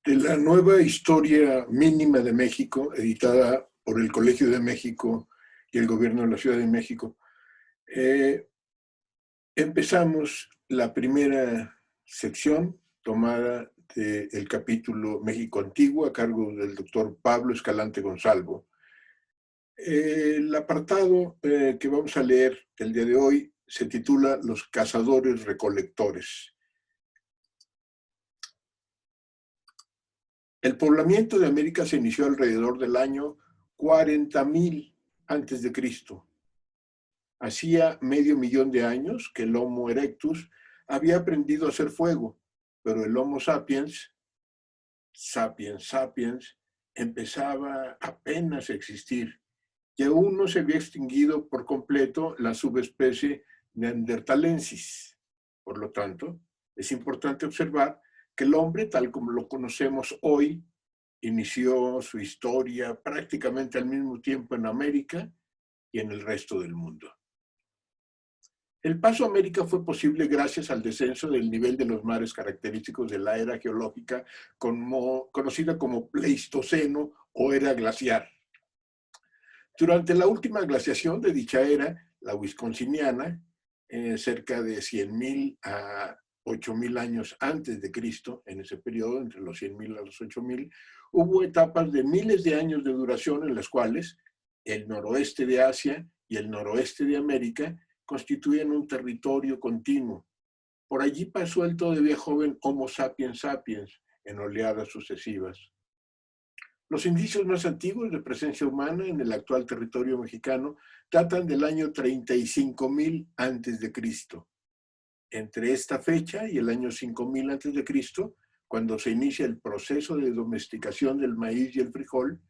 De la nueva historia mínima de México, editada por el Colegio de México y el Gobierno de la Ciudad de México, eh, empezamos la primera sección tomada del capítulo México Antiguo a cargo del doctor Pablo Escalante Gonzalvo. El apartado que vamos a leer el día de hoy se titula Los cazadores recolectores. El poblamiento de América se inició alrededor del año 40.000 antes de Cristo. Hacía medio millón de años que el Homo erectus había aprendido a hacer fuego, pero el Homo sapiens sapiens, empezaba apenas a existir y aún no se había extinguido por completo la subespecie neanderthalensis. Por lo tanto, es importante observar que el hombre, tal como lo conocemos hoy, inició su historia prácticamente al mismo tiempo en América y en el resto del mundo. El paso a América fue posible gracias al descenso del nivel de los mares característicos de la era geológica conocida como Pleistoceno o era glaciar. Durante la última glaciación de dicha era, la wisconsiniana, cerca de 100.000 a 8.000 años antes de Cristo, en ese periodo, entre los 100.000 a los 8.000, hubo etapas de miles de años de duración en las cuales el noroeste de Asia y el noroeste de América constituyen un territorio continuo. Por allí pasó el todavía joven Homo sapiens sapiens en oleadas sucesivas. Los indicios más antiguos de presencia humana en el actual territorio mexicano datan del año 35.000 antes de Cristo. Entre esta fecha y el año 5.000 antes de Cristo, cuando se inicia el proceso de domesticación del maíz y el frijol,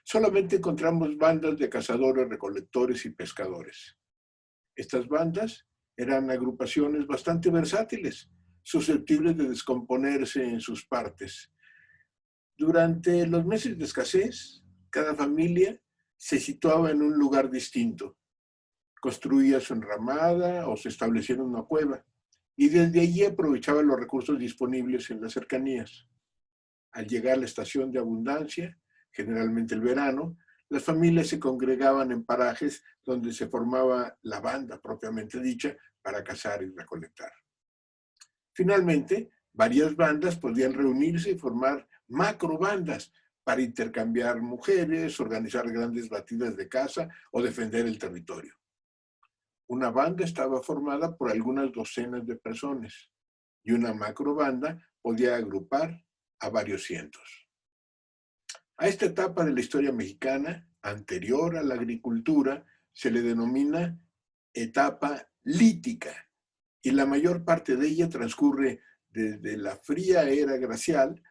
solamente encontramos bandas de cazadores, recolectores y pescadores. Estas bandas eran agrupaciones bastante versátiles, susceptibles de descomponerse en sus partes. Durante los meses de escasez, cada familia se situaba en un lugar distinto. Construía su enramada o se establecía en una cueva y desde allí aprovechaba los recursos disponibles en las cercanías. Al llegar la estación de abundancia, generalmente el verano, las familias se congregaban en parajes donde se formaba la banda propiamente dicha para cazar y recolectar. Finalmente, varias bandas podían reunirse y formar macrobandas para intercambiar mujeres, organizar grandes batidas de caza o defender el territorio. Una banda estaba formada por algunas docenas de personas y una macrobanda podía agrupar a varios cientos. A esta etapa de la historia mexicana, anterior a la agricultura, se le denomina etapa lítica, y la mayor parte de ella transcurre desde la fría era glacial,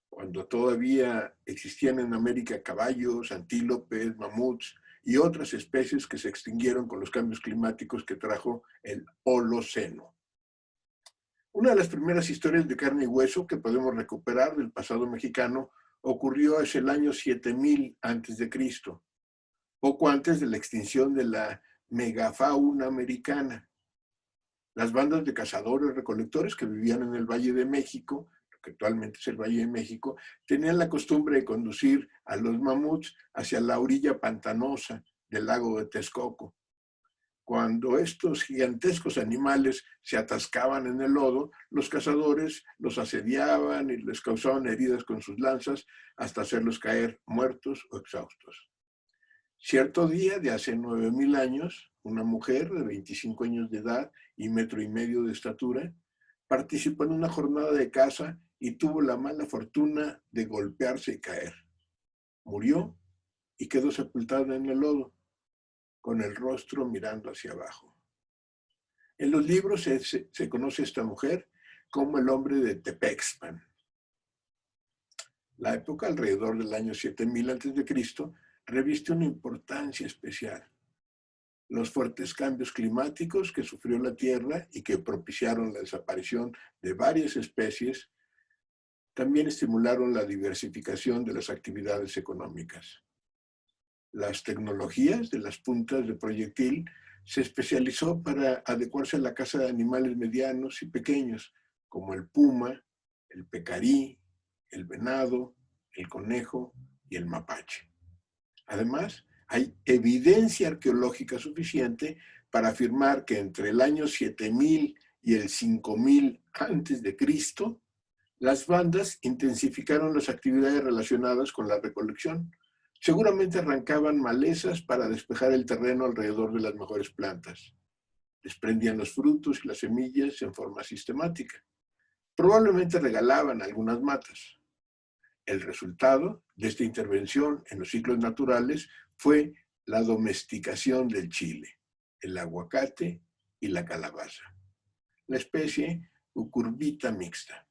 cuando todavía existían en América caballos, antílopes, mamuts y otras especies que se extinguieron con los cambios climáticos que trajo el Holoceno. Una de las primeras historias de carne y hueso que podemos recuperar del pasado mexicano ocurrió hacia el año 7000 a.C., poco antes de la extinción de la megafauna americana. Las bandas de cazadores-recolectores que vivían en el Valle de México, lo que actualmente es el Valle de México, tenían la costumbre de conducir a los mamuts hacia la orilla pantanosa del lago de Texcoco. Cuando estos gigantescos animales se atascaban en el lodo, los cazadores los asediaban y les causaban heridas con sus lanzas hasta hacerlos caer muertos o exhaustos. Cierto día de hace 9.000 años, una mujer de 25 años de edad y 1,5 metros de estatura participó en una jornada de caza y tuvo la mala fortuna de golpearse y caer. Murió y quedó sepultada en el lodo, con el rostro mirando hacia abajo. En los libros se conoce a esta mujer como el hombre de Tepexpan. La época, alrededor del año 7000 a.C., reviste una importancia especial. Los fuertes cambios climáticos que sufrió la Tierra y que propiciaron la desaparición de varias especies, también estimularon la diversificación de las actividades económicas. Las tecnologías de las puntas de proyectil se especializó para adecuarse a la caza de animales medianos y pequeños, como el puma, el pecarí, el venado, el conejo y el mapache. Además, hay evidencia arqueológica suficiente para afirmar que entre el año 7000 y el 5000 antes de Cristo, las bandas intensificaron las actividades relacionadas con la recolección. Seguramente arrancaban malezas para despejar el terreno alrededor de las mejores plantas. Desprendían los frutos y las semillas en forma sistemática. Probablemente regalaban algunas matas. El resultado de esta intervención en los ciclos naturales fue la domesticación del chile, el aguacate y la calabaza. La especie Cucurbita mixta.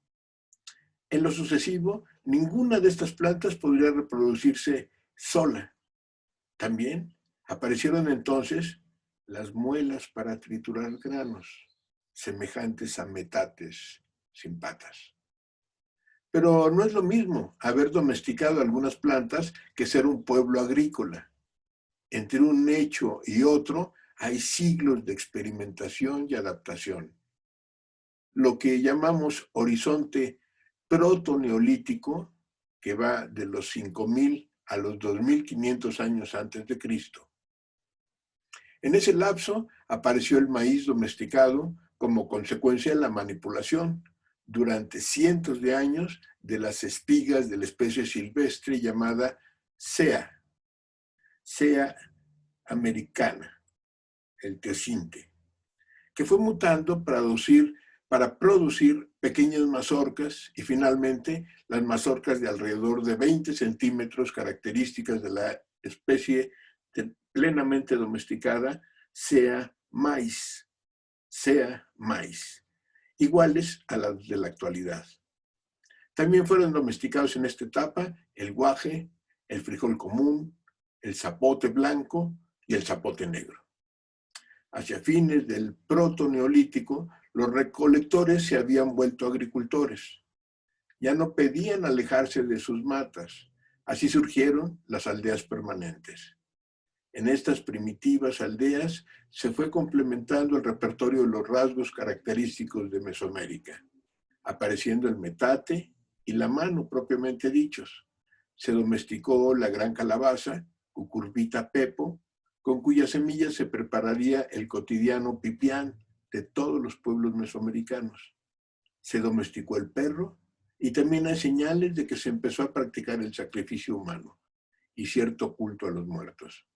En lo sucesivo, ninguna de estas plantas podría reproducirse sola. También aparecieron entonces las muelas para triturar granos, semejantes a metates sin patas. Pero no es lo mismo haber domesticado algunas plantas que ser un pueblo agrícola. Entre un hecho y otro hay siglos de experimentación y adaptación. Lo que llamamos horizonte protoneolítico, que va de los 5000 a los 2500 años antes de Cristo. En ese lapso apareció el maíz domesticado como consecuencia de la manipulación durante cientos de años de las espigas de la especie silvestre llamada Sea americana, el teosinte, que fue mutando para producir pequeñas mazorcas y finalmente las mazorcas de alrededor de 20 centímetros características de la especie plenamente domesticada Sea maíz, iguales a las de la actualidad. También fueron domesticados en esta etapa el guaje, el frijol común, el zapote blanco y el zapote negro. Hacia fines del protoneolítico, los recolectores se habían vuelto agricultores. Ya no pedían alejarse de sus matas. Así surgieron las aldeas permanentes. En estas primitivas aldeas se fue complementando el repertorio de los rasgos característicos de Mesoamérica, apareciendo el metate y la mano propiamente dichos. Se domesticó la gran calabaza, Cucurbita pepo, con cuyas semillas se prepararía el cotidiano pipián de todos los pueblos mesoamericanos. Se domesticó el perro y también hay señales de que se empezó a practicar el sacrificio humano y cierto culto a los muertos.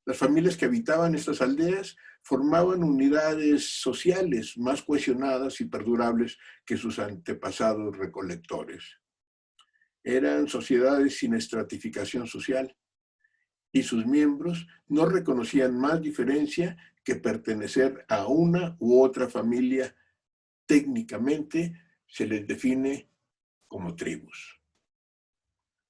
Las familias que habitaban estas aldeas formaban unidades sociales más cohesionadas y perdurables que sus antepasados recolectores. Eran sociedades sin estratificación social y sus miembros no reconocían más diferencia que pertenecer a una u otra familia. Técnicamente se les define como tribus.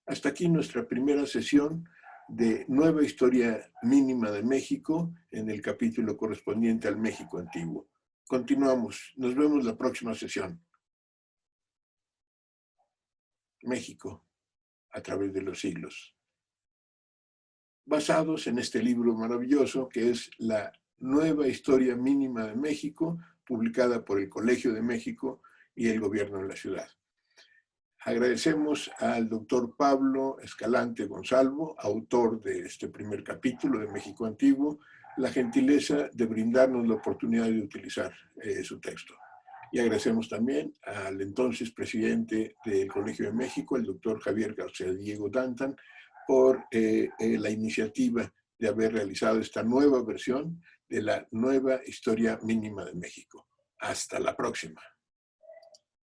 Hasta aquí nuestra primera sesión de Nueva Historia Mínima de México en el capítulo correspondiente al México Antiguo. Continuamos. Nos vemos la próxima sesión. México a través de los siglos. Basados en este libro maravilloso que es La Nueva Historia Mínima de México, publicada por el Colegio de México y el Gobierno de la Ciudad. Agradecemos al doctor Pablo Escalante Gonzalvo, autor de este primer capítulo de México Antiguo, la gentileza de brindarnos la oportunidad de utilizar su texto. Y agradecemos también al entonces presidente del Colegio de México, el doctor Javier García Diego Dantan, por la iniciativa de haber realizado esta nueva versión de la Nueva Historia Mínima de México. Hasta la próxima.